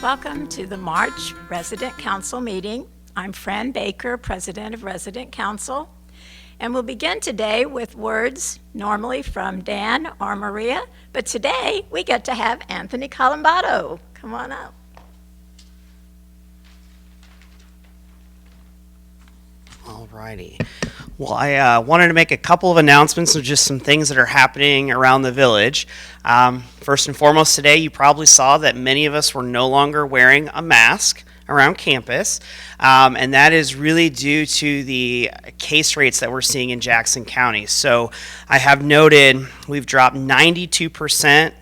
Welcome to the March Resident Council meeting. I'm Fran Baker, President of Resident Council, and we'll begin today with words normally from Dan or Maria, but today we get to have Anthony Colombato. Come on up. All righty. Well, I wanted to make a couple of announcements of just some things that are happening around the village. First and foremost, today you probably saw that many of us were no longer wearing a mask around campus, and that is really due to the case rates that we're seeing in Jackson County. So I have noted we've dropped 92%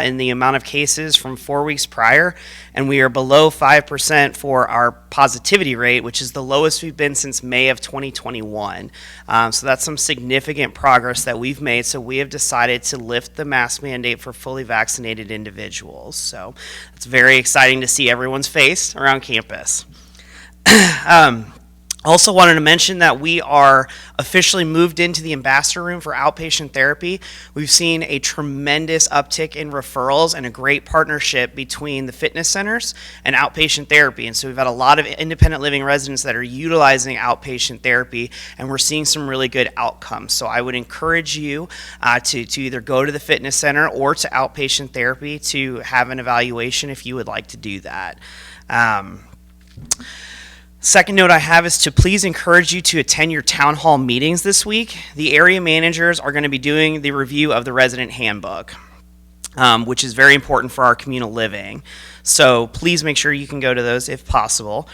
in the amount of cases from 4 weeks prior, and we are below 5% for our positivity rate, which is the lowest we've been since May of 2021. So that's some significant progress that we've made. So we have decided to lift the mask mandate for fully vaccinated individuals. So it's very exciting to see everyone's face around campus. Also wanted to mention that we are officially moved into the ambassador room for outpatient therapy. We've seen a tremendous uptick in referrals and a great partnership between the fitness centers and outpatient therapy. And so we've had a lot of independent living residents that are utilizing outpatient therapy, and we're seeing some really good outcomes. So I would encourage you to either go to the fitness center or to outpatient therapy to have an evaluation if you would like to do that. Second note I have is to please encourage you to attend your town hall meetings this week. The area managers are going to be doing the review of the resident handbook, which is very important for our communal living. So please make sure you can go to those if possible.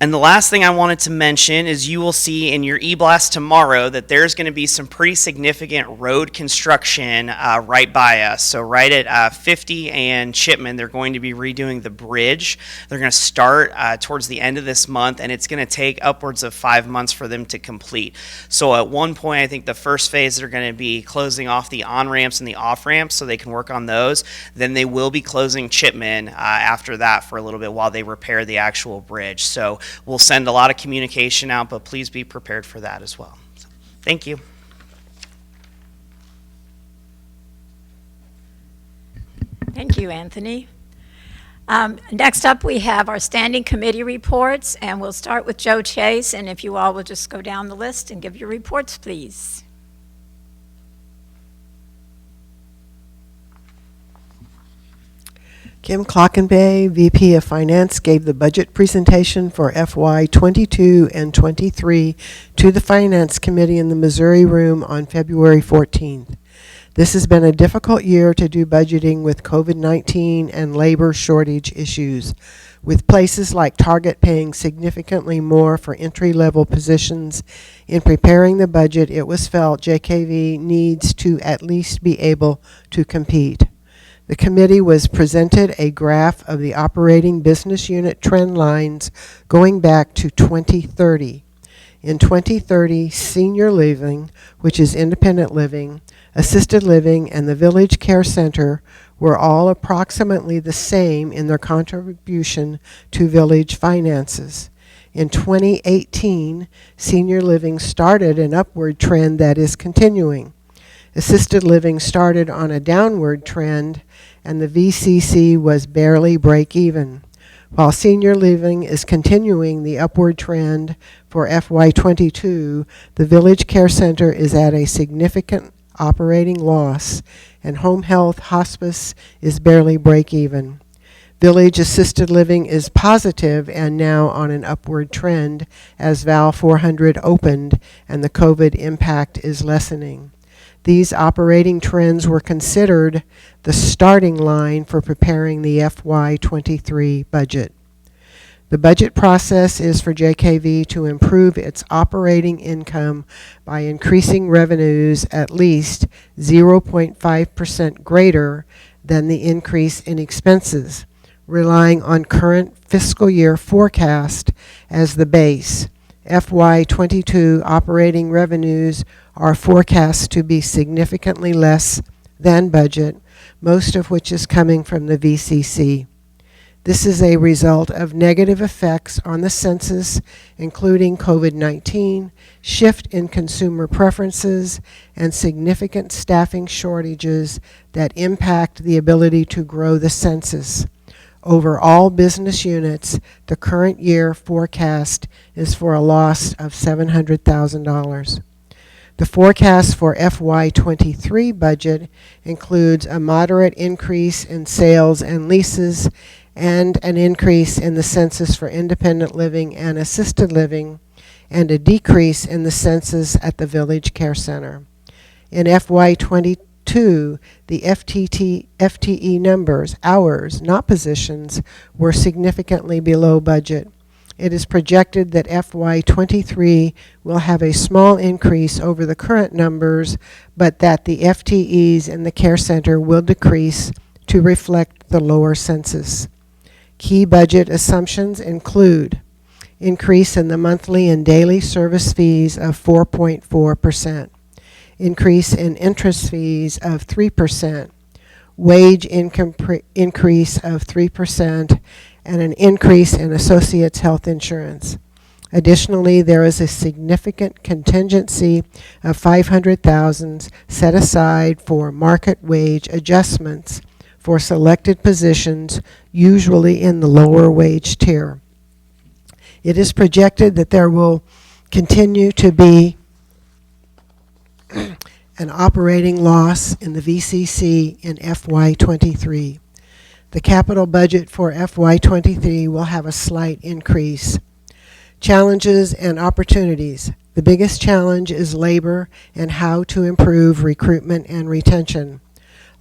And the last thing I wanted to mention is you will see in your e-blast tomorrow that there's going to be some pretty significant road construction right by us. So right at 50 and Chipman, they're going to be redoing the bridge. They're going to start towards the end of this month, and it's going to take upwards of 5 months for them to complete. So at one point, I think the first phase, they're going to be closing off the on-ramps and the off-ramps so they can work on those. Then they will be closing Chipman after that for a little bit while they repair the actual bridge. So we'll send a lot of communication out, but please be prepared for that as well. So, thank you. Thank you, Anthony. Next up, we have our standing committee reports, and we'll start with Joe Chase, and if you all will just go down the list and give your reports, please. Kim Clockenbay, VP of Finance, gave the budget presentation for FY 22 and 23 to the Finance Committee in the Missouri Room on February 14th. This has been a difficult year to do budgeting with COVID-19 and labor shortage issues, with places like Target paying significantly more for entry-level positions. In preparing the budget, it was felt JKV needs to at least be able to compete. The committee was presented a graph of the operating business unit trend lines going back to 2030. In 2030, senior living, which is independent living, assisted living, and the Village Care Center were all approximately the same in their contribution to village finances. In 2018, senior living started an upward trend that is continuing. Assisted living started on a downward trend, and the VCC was barely break even. While senior living is continuing the upward trend for FY22, the Village Care Center is at a significant operating loss, and home health hospice is barely break even. Village assisted living is positive and now on an upward trend as Val 400 opened and the COVID impact is lessening. These operating trends were considered the starting line for preparing the FY23 budget. The budget process is for JKV to improve its operating income by increasing revenues at least 0.5% greater than the increase in expenses, relying on current fiscal year forecast as the base. FY22 operating revenues are forecast to be significantly less than budget, most of which is coming from the VCC. This is a result of negative effects on the census, including COVID-19, shift in consumer preferences, and significant staffing shortages that impact the ability to grow the census. Over all business units, the current year forecast is for a loss of $700,000. The forecast for FY23 budget includes a moderate increase in sales and leases and an increase in the census for independent living and assisted living, and a decrease in the census at the Village Care Center. In FY22, the FTE numbers, hours, not positions, were significantly below budget. It is projected that FY23 will have a small increase over the current numbers, but that the FTEs in the care center will decrease to reflect the lower census. Key budget assumptions include increase in the monthly and daily service fees of 4.4%, increase in interest fees of 3%, wage increase of 3%, and an increase in associates' health insurance. Additionally, there is a significant contingency of $500,000 set aside for market wage adjustments for selected positions, usually in the lower wage tier. It is projected that there will continue to be an operating loss in the VCC in FY23. The capital budget for FY23 will have a slight increase. Challenges and opportunities. The biggest challenge is labor and how to improve recruitment and retention.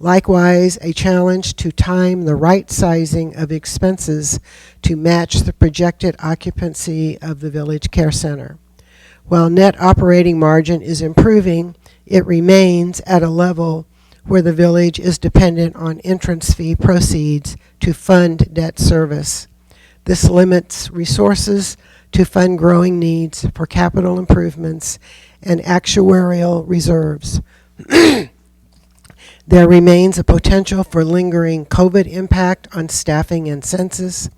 Likewise, a challenge to time the right sizing of expenses to match the projected occupancy of the Village Care Center. While net operating margin is improving, it remains at a level where the village is dependent on entrance fee proceeds to fund debt service. This limits resources to fund growing needs for capital improvements and actuarial reserves. There remains a potential for lingering COVID impact on staffing and census.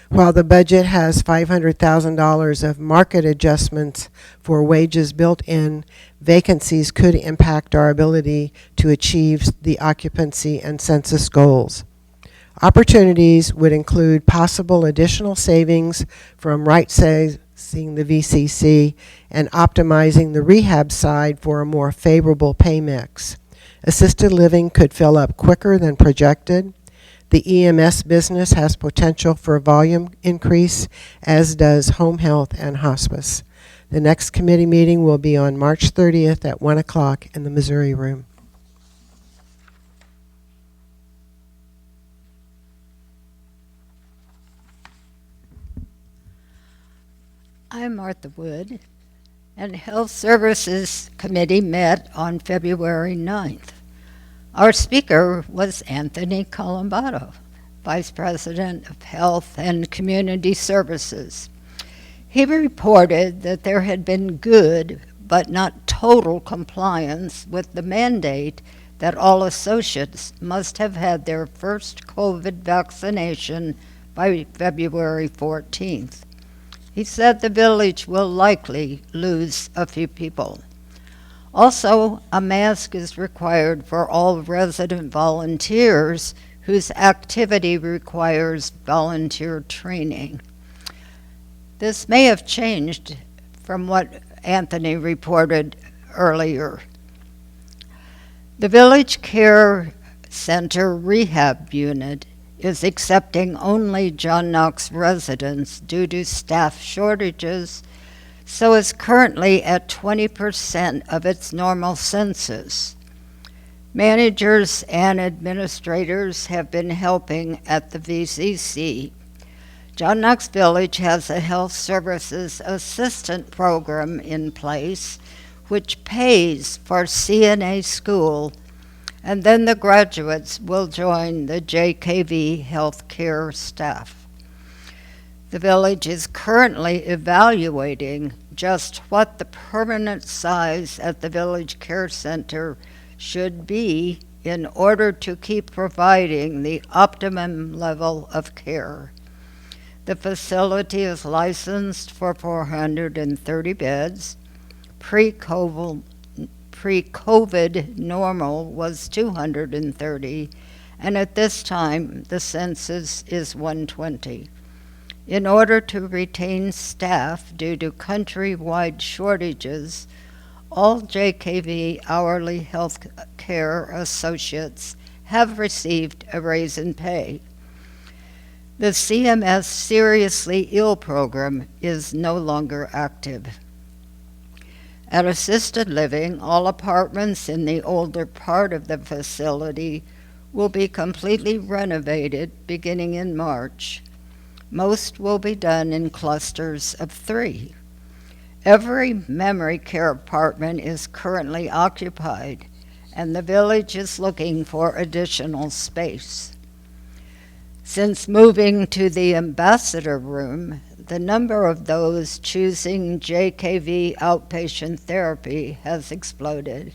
While the budget has $500,000 of market adjustments for wages built in, vacancies could impact our ability to achieve the occupancy and census goals. Opportunities would include possible additional savings from right-sizing the VCC and optimizing the rehab side for a more favorable pay mix. Assisted living could fill up quicker than projected. The EMS business has potential for volume increase, as does home health and hospice. The next committee meeting will be on March 30th at 1 o'clock in the Missouri Room. I'm Martha Wood, and Health Services Committee met on February 9th. Our speaker was Anthony Colombato, Vice President of Health and Community Services. He reported that there had been good but not total compliance with the mandate that all associates must have had their first COVID vaccination by February 14th. He said the village will likely lose a few people. Also, a mask is required for all resident volunteers whose activity requires volunteer training. This may have changed from what Anthony reported earlier. The Village Care Center Rehab Unit is accepting only John Knox residents due to staff shortages, so is currently at 20% of its normal census. Managers and administrators have been helping at the VCC. John Knox Village has a health services assistant program in place which pays for CNA school, and then the graduates will join the JKV healthcare staff. The village is currently evaluating just what the permanent size at the Village Care Center should be in order to keep providing the optimum level of care. The facility is licensed for 430 beds. Pre-COVID normal was 230, and at this time the census is 120. In order to retain staff due to countrywide shortages, all JKV hourly health care associates have received a raise in pay. The CMS Seriously Ill program is no longer active. At assisted living, all apartments in the older part of the facility will be completely renovated beginning in March. Most will be done in clusters of 3. Every memory care apartment is currently occupied, and the village is looking for additional space. Since moving to the ambassador room, the number of those choosing JKV outpatient therapy has exploded.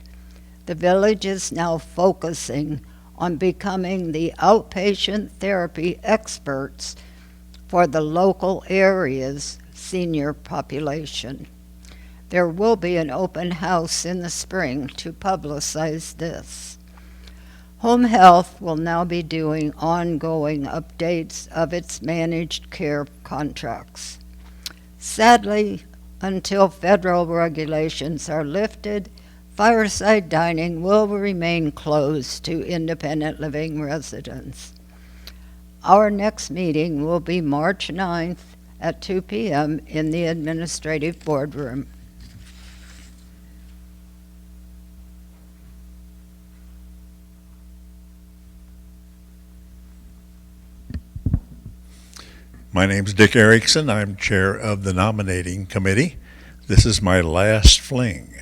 The village is now focusing on becoming the outpatient therapy experts for the local area's senior population. There will be an open house in the spring to publicize this. Home Health will now be doing ongoing updates of its managed care contracts. Sadly, until federal regulations are lifted, fireside dining will remain closed to independent living residents. Our next meeting will be March 9th at 2 p.m. in the administrative boardroom. My name's Dick Erickson. I'm chair of the nominating committee. This is my last fling.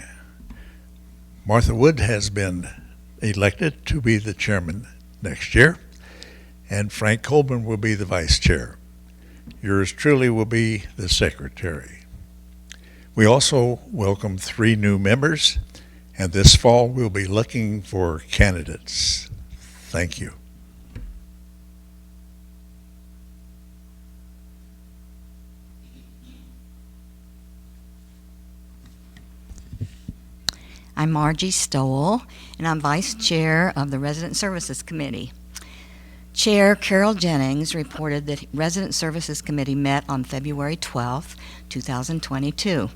Martha Wood has been elected to be the chairman next year, and Frank Colburn will be the vice chair. Yours truly will be the secretary. We also welcome 3 new members, and this fall we'll be looking for candidates. Thank you. I'm Margie Stoll, and I'm Vice Chair of the Resident Services Committee. Chair Carol Jennings reported that Resident Services Committee met on February 12, 2022.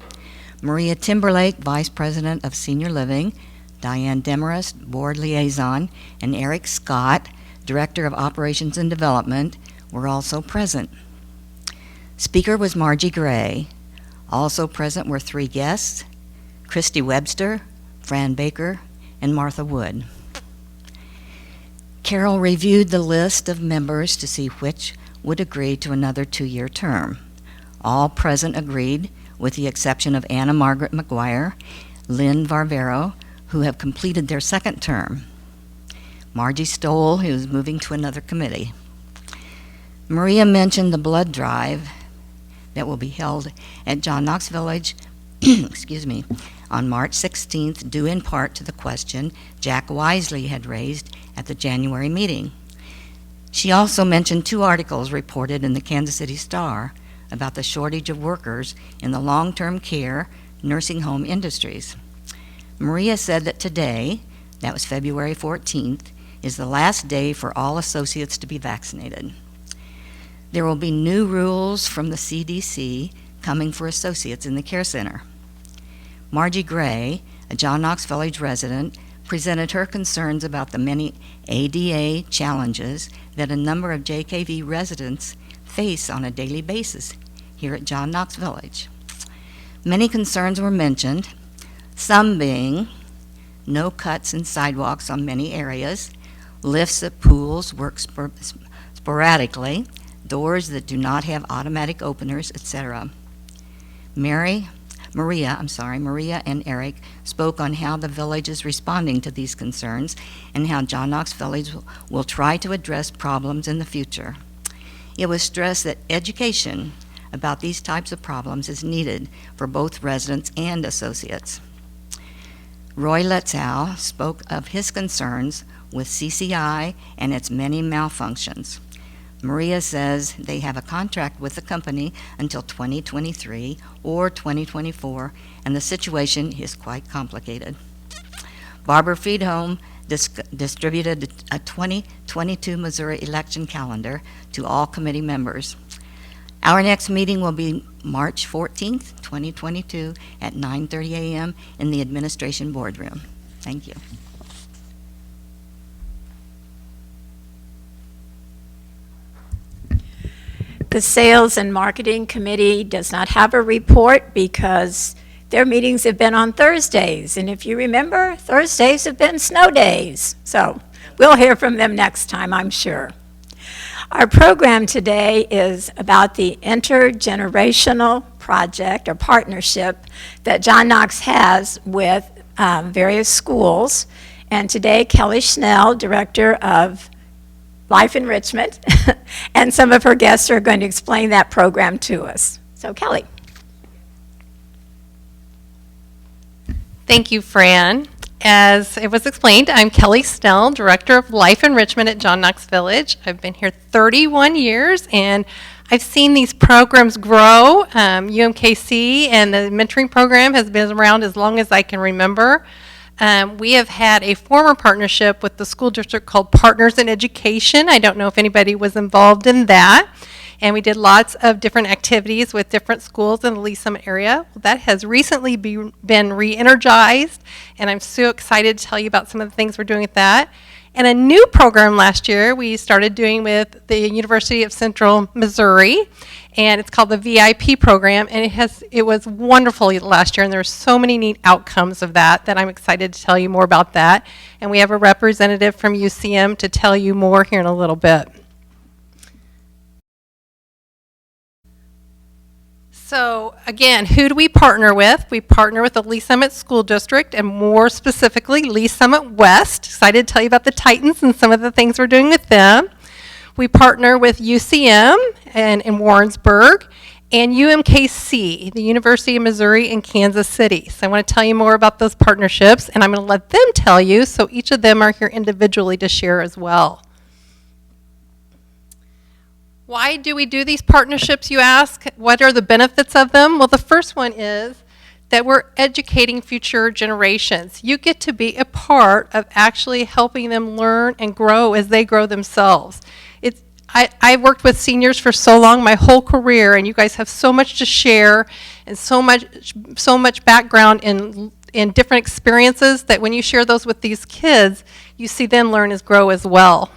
Maria Timberlake, Vice President of Senior Living, Diane Demarest, Board Liaison, and Eric Scott, Director of Operations and Development, were also present. Speaker was Margie Gray. Also present were 3 guests, Christy Webster, Fran Baker, and Martha Wood. Carol reviewed the list of members to see which would agree to another 2-year term. All present agreed, with the exception of Anna Margaret McGuire, Lynn Varvero, who have completed their 2nd term. Margie Stoll, who is moving to another committee. Maria mentioned the blood drive that will be held at John Knox Village on March 16th, due in part to the question Jack Wisely had raised at the January meeting. She also mentioned 2 articles reported in the Kansas City Star about the shortage of workers in the long-term care nursing home industries. Maria said that today, that was February 14th, is the last day for all associates to be vaccinated. There will be new rules from the CDC coming for associates in the care center. Margie Gray, a John Knox Village resident, presented her concerns about the many ADA challenges that a number of JKV residents face on a daily basis here at John Knox Village. Many concerns were mentioned, some being no cuts in sidewalks on many areas, lifts at pools work sporadically, doors that do not have automatic openers, etc. Maria and Eric spoke on how the village is responding to these concerns and how John Knox Village will try to address problems in the future. It was stressed that education about these types of problems is needed for both residents and associates. Roy Letzow spoke of his concerns with CCI and its many malfunctions. Maria says they have a contract with the company until 2023 or 2024, and the situation is quite complicated. Barbara Friedholm distributed a 2022 Missouri election calendar to all committee members. Our next meeting will be March 14th, 2022 at 9:30 a.m. in the Administration Boardroom. Thank you. The Sales and Marketing Committee does not have a report because their meetings have been on Thursdays. And if you remember, Thursdays have been snow days. So we'll hear from them next time, I'm sure. Our program today is about the intergenerational project or partnership that John Knox has with various schools. And today, Kelli Snell, Director of Life Enrichment, and some of her guests are going to explain that program to us. So, Kelli. Thank you, Fran. As it was explained, I'm Kelli Snell, Director of Life Enrichment at John Knox Village. I've been here 31 years, and I've seen these programs grow. UMKC and the mentoring program has been around as long as I can remember. We have had a former partnership with the school district called Partners in Education. I don't know if anybody was involved in that. And we did lots of different activities with different schools in the Lee Summit area. That has recently been re-energized, and I'm so excited to tell you about some of the things we're doing with that. And a new program last year we started doing with the University of Central Missouri, and it's called the VIP program, and it was wonderful last year, and there's so many neat outcomes of that I'm excited to tell you more about that. And we have a representative from UCM to tell you more here in a little bit. So again, who do we partner with? We partner with the Lee Summit School District, and more specifically, Lee Summit West. Excited to tell you about the Titans and some of the things we're doing with them. We partner with UCM in Warrensburg, and UMKC, the University of Missouri in Kansas City. So I want to tell you more about those partnerships, and I'm going to let them tell you, so each of them are here individually to share as well. Why do we do these partnerships, you ask? What are the benefits of them? Well, the first one is that we're educating future generations. You get to be a part of actually helping them learn and grow as they grow themselves. I've worked with seniors for so long, my whole career, and you guys have so much to share and so much background in different experiences that when you share those with these kids, you see them learn and grow as well.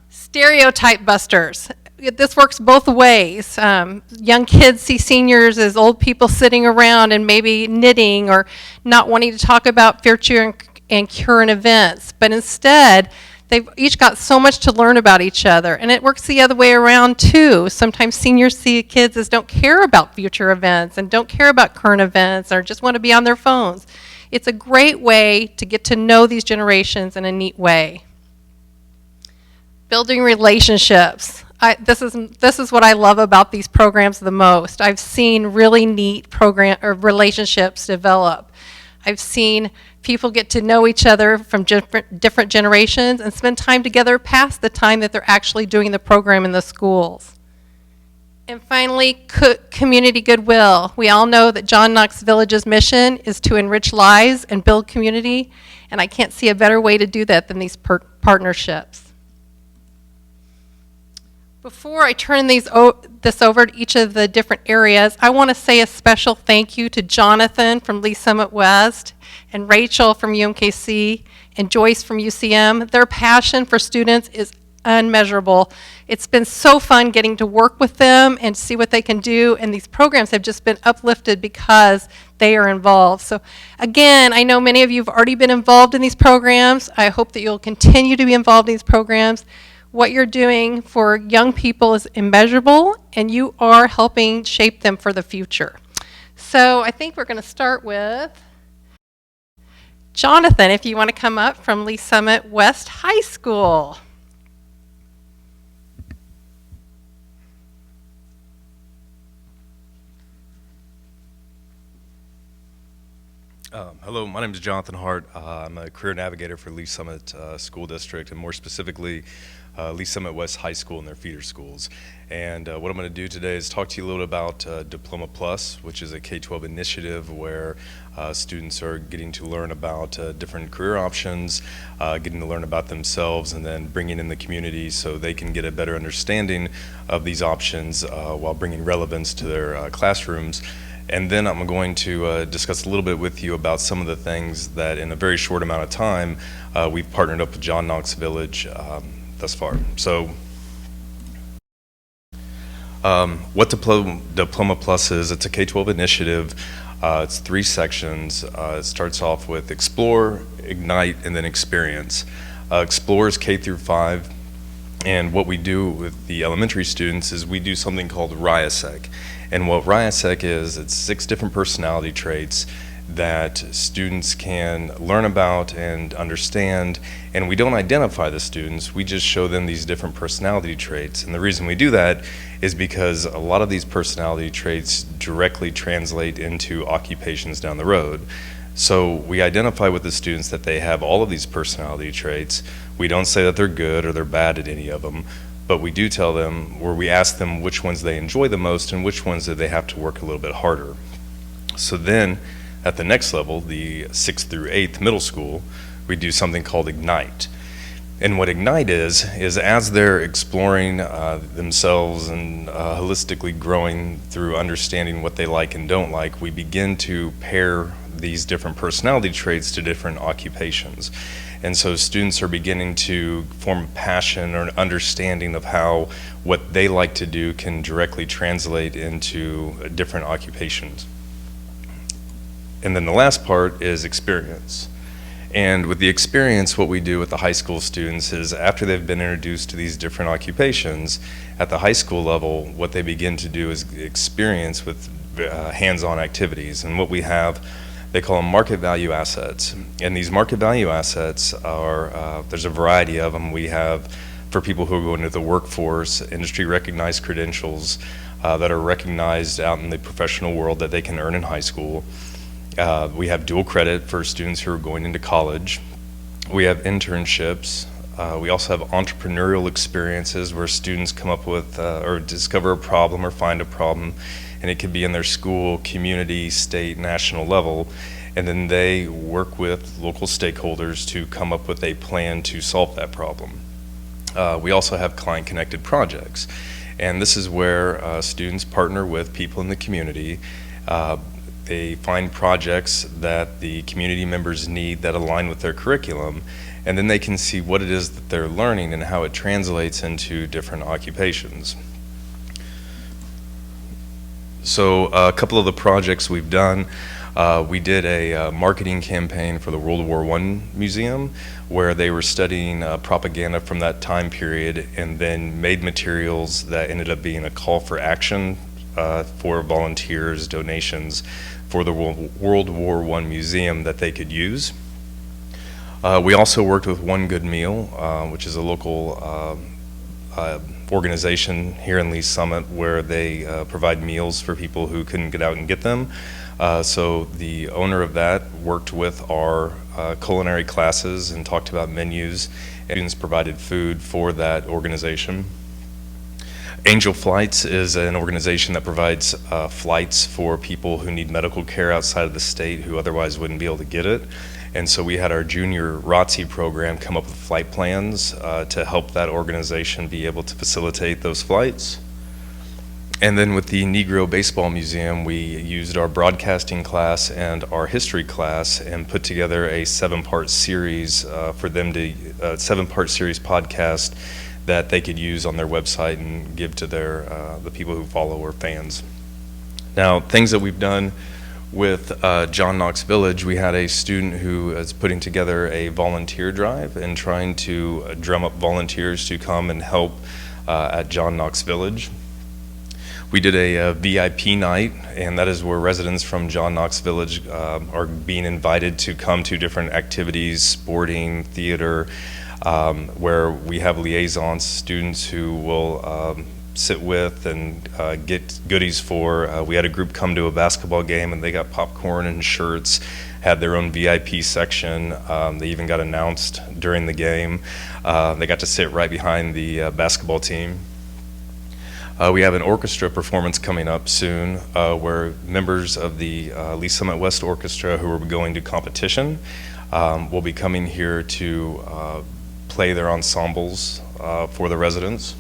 Stereotype busters. This works both ways. Young kids see seniors as old people sitting around and maybe knitting or not wanting to talk about future and current events, but instead they've each got so much to learn about each other. And it works the other way around too. Sometimes seniors see kids as don't care about future events and don't care about current events or just want to be on their phones. It's a great way to get to know these generations in a neat way. Building relationships. This is what I love about these programs the most. I've seen really neat relationships develop. I've seen people get to know each other from different generations and spend time together past the time that they're actually doing the program in the schools. And finally, community goodwill. We all know that John Knox Village's mission is to enrich lives and build community, and I can't see a better way to do that than these partnerships. Before I turn this over to each of the different areas, I want to say a special thank you to Jonathan from Lee Summit West and Rachel from UMKC and Joyce from UCM. Their passion for students is unmeasurable. It's been so fun getting to work with them and see what they can do, and these programs have just been uplifted because they are involved. So again, I know many of you have already been involved in these programs. I hope that you'll continue to be involved in these programs. What you're doing for young people is immeasurable, and you are helping shape them for the future. So I think we're going to start with Jonathan, if you want to come up from Lee Summit West High School. Hello, my name is Jonathan Hart. I'm a career navigator for Lee Summit School District, and more specifically, Lee Summit West High School and their feeder schools. And what I'm going to do today is talk to you a little bit about Diploma Plus, which is a K-12 initiative where students are getting to learn about different career options, getting to learn about themselves, and then bringing in the community so they can get a better understanding of these options while bringing relevance to their classrooms. And then I'm going to discuss a little bit with you about some of the things that in a very short amount of time we've partnered up with John Knox Village thus far. So what Diploma Plus is, it's a K-12 initiative. It's 3 sections. It starts off with Explore, Ignite, and then Experience. Explore is K through 5. And what we do with the elementary students is we do something called RIASEC. And what RIASEC is, it's 6 different personality traits that students can learn about and understand. And we don't identify the students, we just show them these different personality traits. And the reason we do that is because a lot of these personality traits directly translate into occupations down the road. So we identify with the students that they have all of these personality traits. We don't say that they're good or they're bad at any of them, but we do tell them, or we ask them which ones they enjoy the most and which ones that they have to work a little bit harder. So then at the next level, the 6th through 8th middle school, we do something called Ignite. And what Ignite is as they're exploring themselves and holistically growing through understanding what they like and don't like, we begin to pair these different personality traits to different occupations. And so students are beginning to form a passion or an understanding of how what they like to do can directly translate into different occupations. And then the last part is experience. And with the experience, what we do with the high school students is after they've been introduced to these different occupations, at the high school level, what they begin to do is experience with hands-on activities. And what we have, they call them market value assets. And these market value assets are, there's a variety of them. We have, for people who are going into the workforce, industry recognized credentials that are recognized out in the professional world that they can earn in high school. We have dual credit for students who are going into college. We have internships. We also have entrepreneurial experiences where students come up with or discover a problem or find a problem, and it could be in their school, community, state, national level, and then they work with local stakeholders to come up with a plan to solve that problem. We also have client-connected projects, and this is where students partner with people in the community. They find projects that the community members need that align with their curriculum, and then they can see what it is that they're learning and how it translates into different occupations. So a couple of the projects we've done, we did a marketing campaign for the World War I Museum where they were studying propaganda from that time period and then made materials that ended up being a call for action for volunteers, donations for the World War I Museum that they could use. We also worked with One Good Meal, which is a local organization here in Lee Summit where they provide meals for people who couldn't get out and get them. So the owner of that worked with our culinary classes and talked about menus. Students provided food for that organization. Angel Flights is an organization that provides flights for people who need medical care outside of the state who otherwise wouldn't be able to get it. And so we had our junior ROTC program come up with flight plans to help that organization be able to facilitate those flights. And then with the Negro Baseball Museum, we used our broadcasting class and our history class and put together a 7-part series for them to, 7-part series podcast that they could use on their website and give to their the people who follow or fans. Now, things that we've done with John Knox Village, we had a student who is putting together a volunteer drive and trying to drum up volunteers to come and help at John Knox Village. We did a VIP night, and that is where residents from John Knox Village are being invited to come to different activities, sporting, theater, where we have liaisons, students who will sit with and get goodies for. We had a group come to a basketball game and they got popcorn and shirts. had their own VIP section. They even got announced during the game. They got to sit right behind the basketball team. We have an orchestra performance coming up soon where members of the Lee Summit West Orchestra who are going to competition will be coming here to play their ensembles for the residents.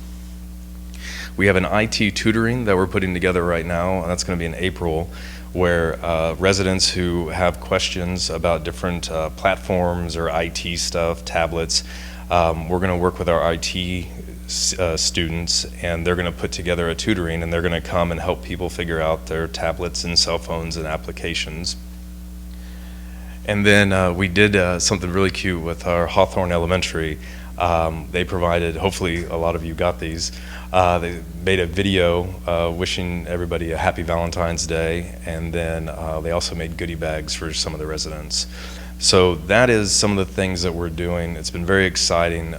We have an IT tutoring that we're putting together right now, and that's going to be in April, where residents who have questions about different platforms or IT stuff, tablets, we're going to work with our IT students, and they're going to put together a tutoring, and they're going to come and help people figure out their tablets and cell phones and applications. And then we did something really cute with our Hawthorne Elementary. They provided, hopefully a lot of you got these, they made a video wishing everybody a happy Valentine's Day, and then they also made goodie bags for some of the residents. So that is some of the things that we're doing. It's been very exciting.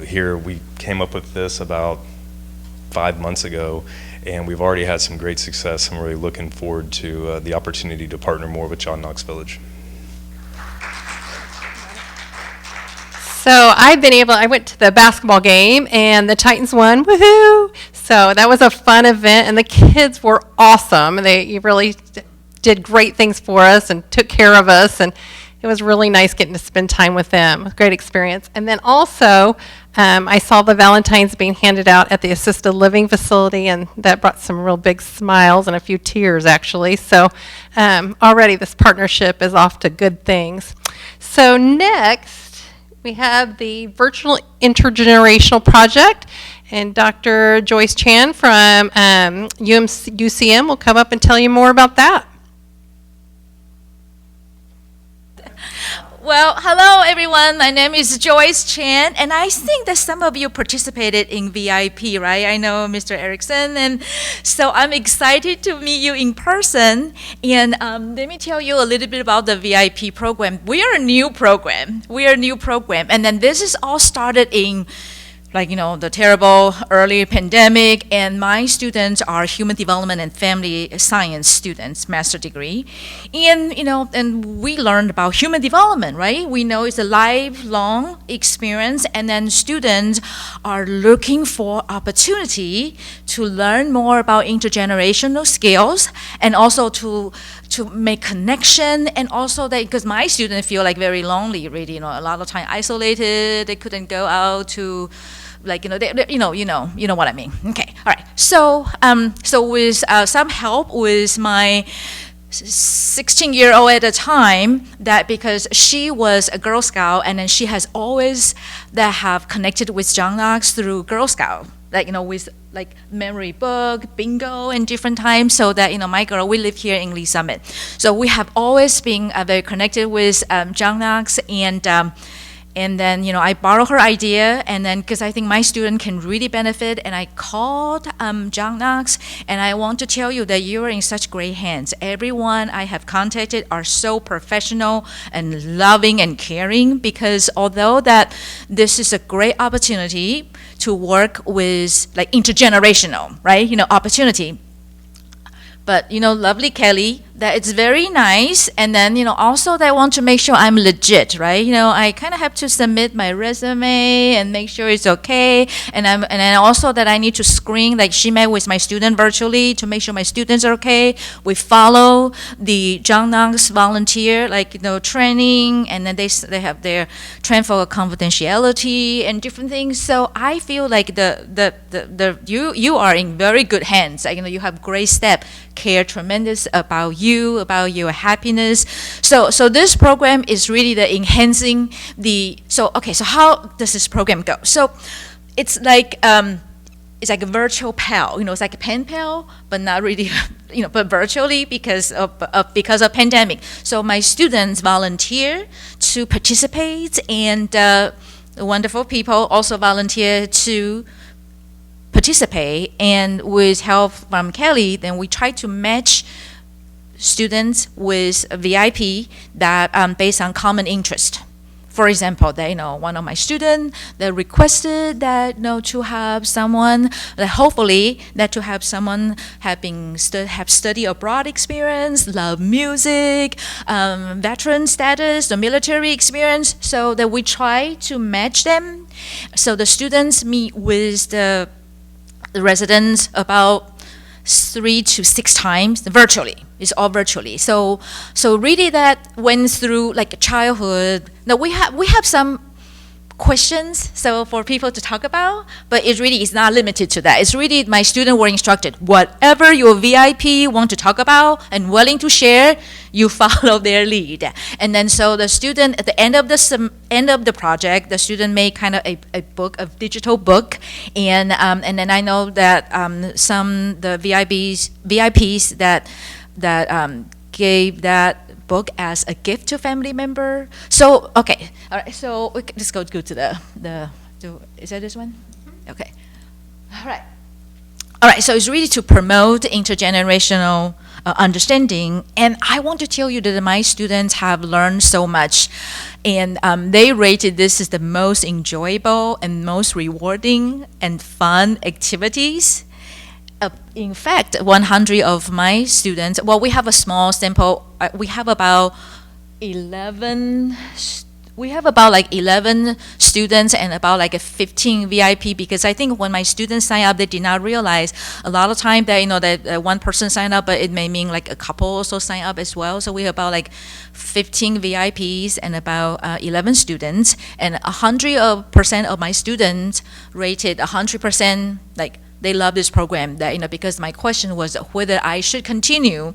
Here we came up with this about 5 months ago, and we've already had some great success. I'm really looking forward to the opportunity to partner more with John Knox Village. So I went to the basketball game and the Titans won, woohoo! So that was a fun event and the kids were awesome. They really did great things for us and took care of us, and it was really nice getting to spend time with them. It was a great experience. And then also, I saw the Valentines being handed out at the assisted living facility, and that brought some real big smiles and a few tears, actually. So already this partnership is off to good things. So next, we have the Virtual Intergenerational Project, and Dr. Joyce Chan from UCM will come up and tell you more about that. Well, hello everyone. My name is Joyce Chan, and I think that some of you participated in VIP, right? I know Mr. Erickson, and so I'm excited to meet you in person. And let me tell you a little bit about the VIP program. We are a new program. And then this is all started in the terrible early pandemic, and my students are human development and family science students, master degree. And we learned about human development, right? We know it's a lifelong experience, and then students are looking for opportunity to learn more about intergenerational skills, and also to make connection, and also that because my students feel like very lonely, really, a lot of time isolated, they couldn't go out to you know what I mean. Okay, all right. So with some help with my 16-year-old at the time, that because she was a Girl Scout, and then she has always have connected with John Knox through Girl Scout, with memory book, bingo, and different times. So that my girl, we live here in Lee Summit, so we have always been very connected with John Knox, and then, I borrowed her idea, and then, because I think my student can really benefit, and I called John Knox, and I want to tell you that you're in such great hands. Everyone I have contacted are so professional and loving and caring, because although that this is a great opportunity to work with intergenerational, right, opportunity. But, lovely Kelly, that it's very nice, and then, also they want to make sure I'm legit, right? I kind of have to submit my resume and make sure it's okay, and then also that I need to screen, she met with my student virtually to make sure my students are okay. We follow the John Knox volunteer, training, and then they have their train for confidentiality and different things. So I feel like you are in very good hands. You have great step, care tremendous about you, about your happiness. So this program is really the enhancing the. So how does this program go? So it's like a virtual pal. It's like a pen pal, but not really. But virtually because of pandemic. So my students volunteer to participate, and wonderful people also volunteer to participate, and with help from Kelly, then we try to match students with a VIP that based on common interest. For example, that one of my students that requested that to have someone that hopefully that to have someone have study abroad experience, love music, veteran status, the military experience, so that we try to match them. So the students meet with the residents about 3 to 6 times virtually. It's all virtually. So really that went through like childhood. Now we have some questions so for people to talk about, but it really is not limited to that. It's really my students were instructed, whatever your VIP want to talk about and willing to share, you follow their lead. And then so the student at the end of the project, the student made kind of a digital book, and then I know that the VIPs that gave that book as a gift to family member. So okay, all right. So let's go to the is that this one? Okay, all right. So it's really to promote intergenerational understanding, and I want to tell you that my students have learned so much, and they rated this as the most enjoyable and most rewarding and fun activities. In fact, 100 of my students, well, we have a small sample. We have about 11 students and about like a 15 VIP, because I think when my students sign up, they did not realize a lot of time that that one person signed up, but it may mean like a couple also sign up as well. So we have about like 15 VIPs and about 11 students, and 100% of my students rated 100% like they love this program. That because my question was whether I should continue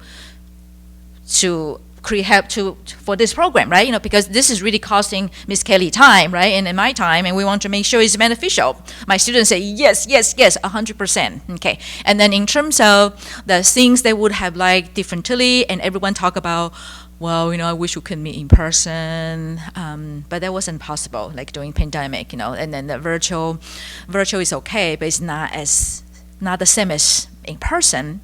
to create for this program, right? Because this is really costing Miss Kelly time, right? And in my time, and we want to make sure it's beneficial. My students say yes, 100%. Okay. And then in terms of the things they would have liked differently, and everyone talk about, well, I wish we could meet in person, but that wasn't possible, like during pandemic, and then the virtual is okay, but it's not the same as in person,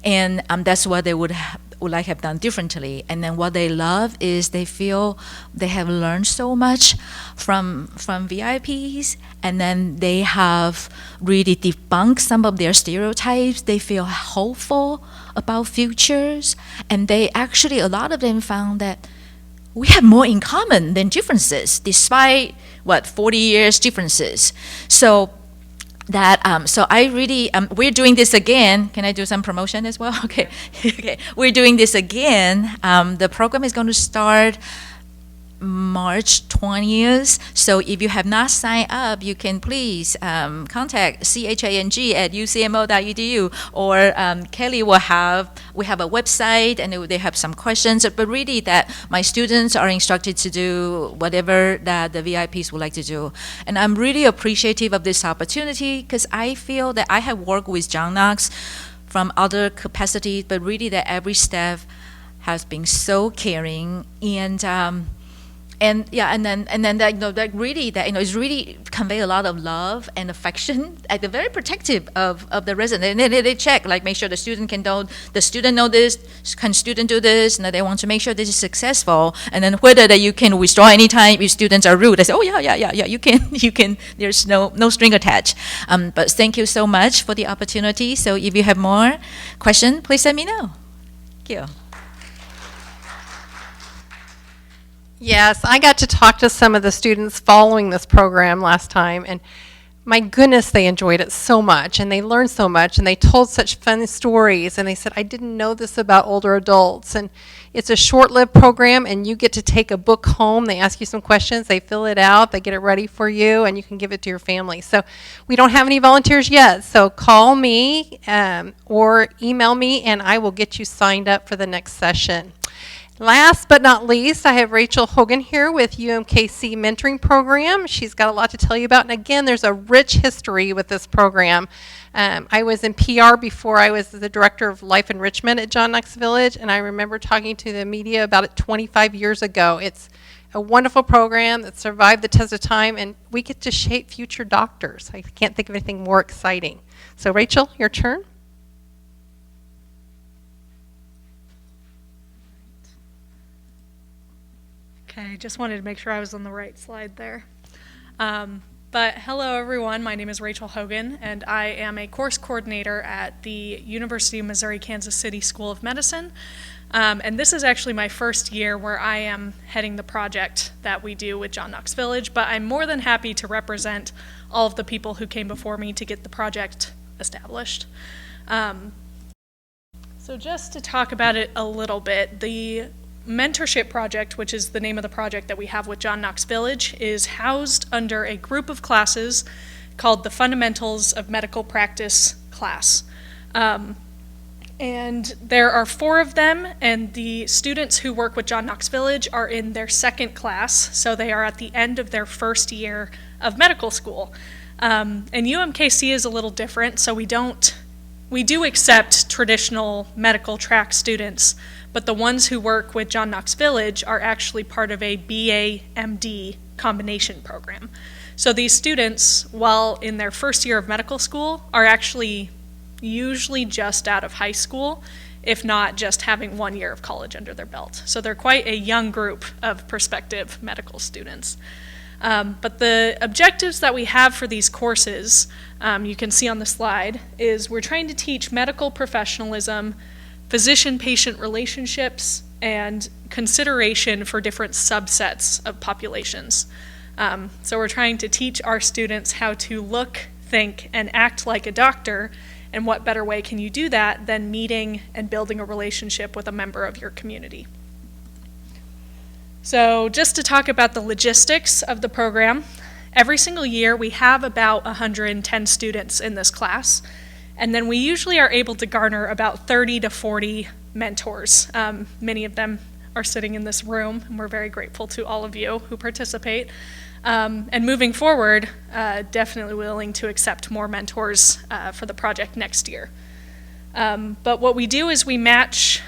and that's what they would like have done differently. And then what they love is they feel they have learned so much from VIPs, and then they have really debunked some of their stereotypes. They feel hopeful about futures, and they actually, a lot of them found that we have more in common than differences, despite 40 years differences. So that so I really we're doing this again. Can I do some promotion as well? Okay. Okay, we're doing this again. The program is going to start March 20th. So if you have not signed up, you can please contact chang@ucmo.edu, or Kelly we have a website, and they have some questions, but really that my students are instructed to do whatever that the VIPs would like to do. And I'm really appreciative of this opportunity, because I feel that I have worked with John Knox from other capacities, but really that every staff has been so caring, and then that really it's really convey a lot of love and affection, and they're very protective of the resident. And they check, like, make sure the student know this, can student do this, and they want to make sure this is successful. And then whether that you can withdraw anytime if students are rude, they say, oh yeah, you can. There's no string attached. But thank you so much for the opportunity. So if you have more questions, please let me know. Thank you. Yes, I got to talk to some of the students following this program last time, and my goodness, they enjoyed it so much, and they learned so much, and they told such fun stories, and they said, I didn't know this about older adults. And it's a short-lived program, and you get to take a book home. They ask you some questions, they fill it out, they get it ready for you, and you can give it to your family. So we don't have any volunteers yet, so call me or email me, and I will get you signed up for the next session. Last but not least, I have Rachel Hogan here with UMKC Mentoring Program. She's got a lot to tell you about, and again, there's a rich history with this program. I was in PR before I was the director of Life Enrichment at John Knox Village, and I remember talking to the media about it 25 years ago. It's a wonderful program that survived the test of time, and we get to shape future doctors. I can't think of anything more exciting. So Rachel, your turn. Okay, just wanted to make sure I was on the right slide there. But hello everyone, my name is Rachel Hogan and I am a course coordinator at the University of Missouri Kansas City School of Medicine. And this is actually my first year where I am heading the project that we do with John Knox Village, but I'm more than happy to represent all of the people who came before me to get the project established. So just to talk about it a little bit, the mentorship project, which is the name of the project that we have with John Knox Village, is housed under a group of classes called the Fundamentals of Medical Practice class. And there are 4 of them, and the students who work with John Knox Village are in their 2nd class, so they are at the end of their 1st year of medical school. And UMKC is a little different, so we do accept traditional medical track students, but the ones who work with John Knox Village are actually part of a BA-MD combination program. So these students, while in their 1st year of medical school, are actually usually just out of high school, if not just having 1 year of college under their belt. So they're quite a young group of prospective medical students. But the objectives that we have for these courses, you can see on the slide, is we're trying to teach medical professionalism, physician-patient relationships, and consideration for different subsets of populations. So we're trying to teach our students how to look, think, and act like a doctor, and what better way can you do that than meeting and building a relationship with a member of your community. So just to talk about the logistics of the program, every single year we have about 110 students in this class, and then we usually are able to garner about 30 to 40 mentors. Many of them are sitting in this room, and we're very grateful to all of you who participate. And moving forward, definitely willing to accept more mentors for the project next year. But what we do is we match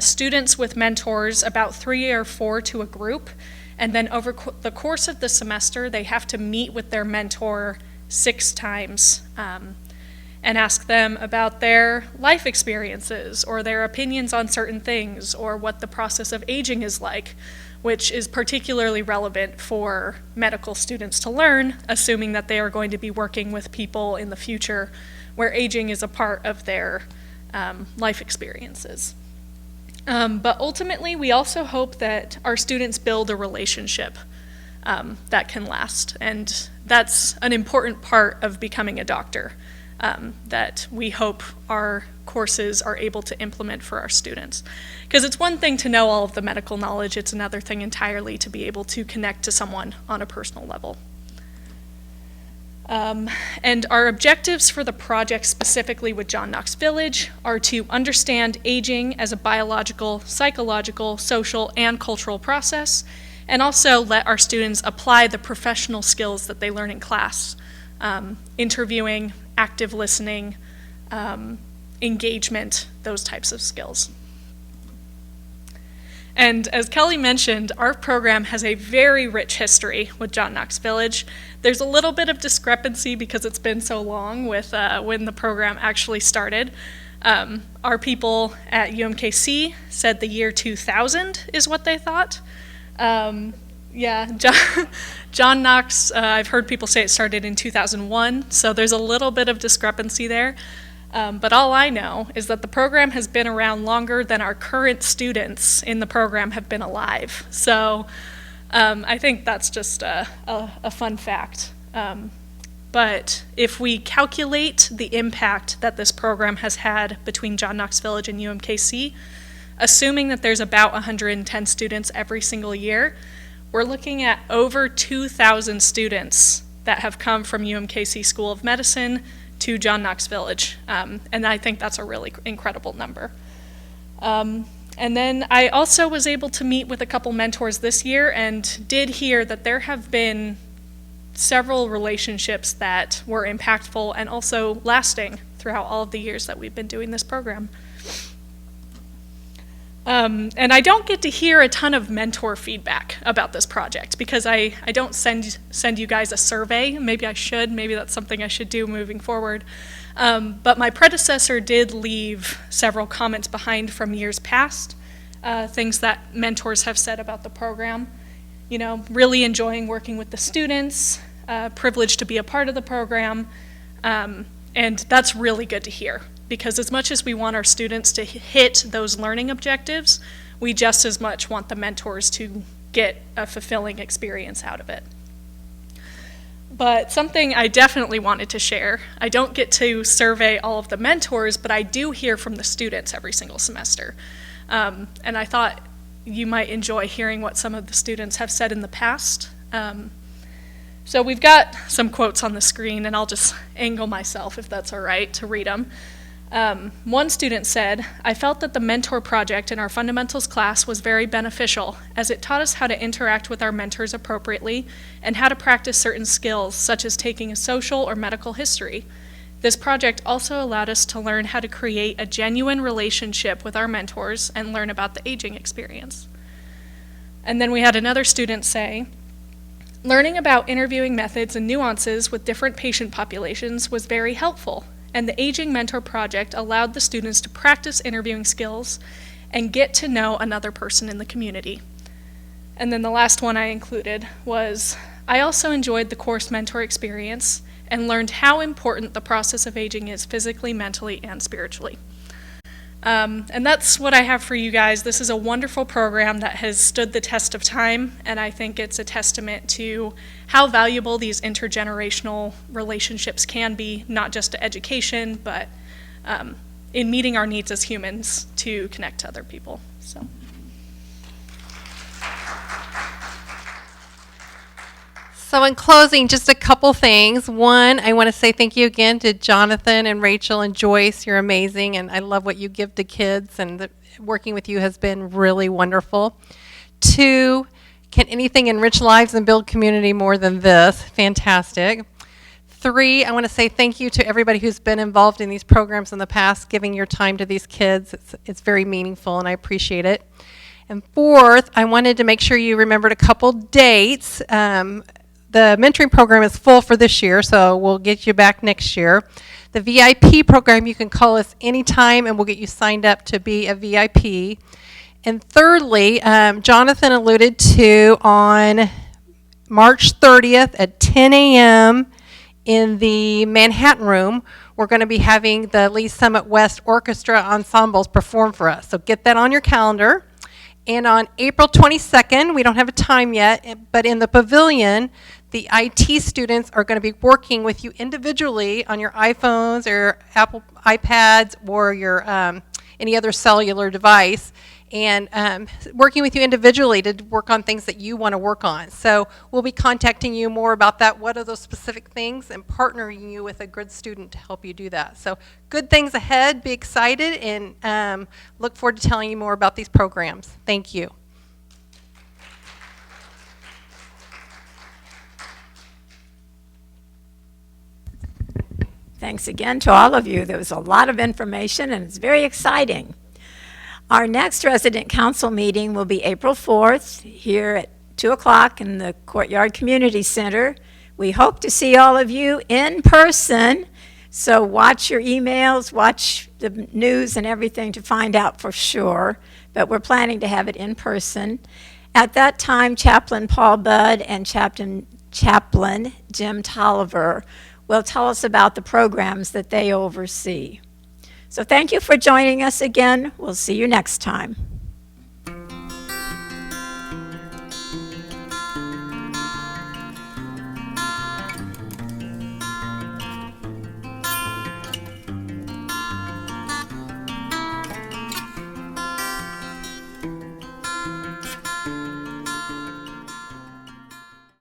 students with mentors, about 3 or 4 to a group, and then over the course of the semester they have to meet with their mentor 6 times and ask them about their life experiences or their opinions on certain things or what the process of aging is like, which is particularly relevant for medical students to learn, assuming that they are going to be working with people in the future where aging is a part of their life experiences. But ultimately, we also hope that our students build a relationship that can last, and that's an important part of becoming a doctor that we hope our courses are able to implement for our students. Because it's one thing to know all of the medical knowledge, it's another thing entirely to be able to connect to someone on a personal level. And our objectives for the project specifically with John Knox Village are to understand aging as a biological, psychological, social, and cultural process, and also let our students apply the professional skills that they learn in class, interviewing, active listening, engagement, those types of skills. And as Kelli mentioned, our program has a very rich history with John Knox Village. There's a little bit of discrepancy because it's been so long with when the program actually started. Our people at UMKC said the year 2000 is what they thought. John Knox, I've heard people say it started in 2001, so there's a little bit of discrepancy there. But all I know is that the program has been around longer than our current students in the program have been alive. So I think that's just a fun fact. But if we calculate the impact that this program has had between John Knox Village and UMKC, assuming that there's about 110 students every single year, we're looking at over 2,000 students that have come from UMKC School of Medicine to John Knox Village, and I think that's a really incredible number. And then I also was able to meet with a couple mentors this year and did hear that there have been several relationships that were impactful and also lasting throughout all of the years that we've been doing this program. And I don't get to hear a ton of mentor feedback about this project because I don't send you guys a survey. Maybe I should. Maybe that's something I should do moving forward. But my predecessor did leave several comments behind from years past, things that mentors have said about the program. really enjoying working with the students, privileged to be a part of the program, and that's really good to hear, because as much as we want our students to hit those learning objectives, we just as much want the mentors to get a fulfilling experience out of it. But something I definitely wanted to share, I don't get to survey all of the mentors, but I do hear from the students every single semester. And I thought you might enjoy hearing what some of the students have said in the past. So we've got some quotes on the screen, and I'll just angle myself, if that's all right, to read them. One student said, "I felt that the mentor project in our fundamentals class was very beneficial, as it taught us how to interact with our mentors appropriately and how to practice certain skills, such as taking a social or medical history. This project also allowed us to learn how to create a genuine relationship with our mentors and learn about the aging experience." And then we had another student say, "Learning about interviewing methods and nuances with different patient populations was very helpful, and the Aging Mentor Project allowed the students to practice interviewing skills and get to know another person in the community." And then the last one I included was, "I also enjoyed the course mentor experience and learned how important the process of aging is physically, mentally, and spiritually." And that's what I have for you guys. This is a wonderful program that has stood the test of time, and I think it's a testament to how valuable these intergenerational relationships can be, not just to education, but in meeting our needs as humans to connect to other people. So in closing, just a couple things. One, I want to say thank you again to Jonathan and Rachel and Joyce. You're amazing, and I love what you give to kids, and working with you has been really wonderful. Two, can anything enrich lives and build community more than this? Fantastic. Three, I want to say thank you to everybody who's been involved in these programs in the past, giving your time to these kids. It's very meaningful, and I appreciate it. And fourth, I wanted to make sure you remembered a couple dates. The mentoring program is full for this year, so we'll get you back next year. The VIP program, you can call us anytime, and we'll get you signed up to be a VIP. And thirdly, Jonathan alluded to on March 30th at 10 a.m. in the Manhattan Room, we're going to be having the Lee Summit West Orchestra Ensembles perform for us. So get that on your calendar. And on April 22nd, we don't have a time yet, but in the pavilion, the IT students are going to be working with you individually on your iPhones or Apple iPads or your any other cellular device, and working with you individually to work on things that you want to work on. So we'll be contacting you more about that, what are those specific things, and partnering you with a good student to help you do that. So good things ahead, be excited, and look forward to telling you more about these programs. Thank you. Thanks again to all of you. There was a lot of information, and it's very exciting. Our next resident council meeting will be April 4th here at 2 o'clock in the Courtyard Community Center. We hope to see all of you in person, so watch your emails, watch the news and everything to find out for sure, but we're planning to have it in person. At that time, Chaplain Paul Budd and Chaplain Jim Tolliver will tell us about the programs that they oversee. So thank you for joining us again. We'll see you next time.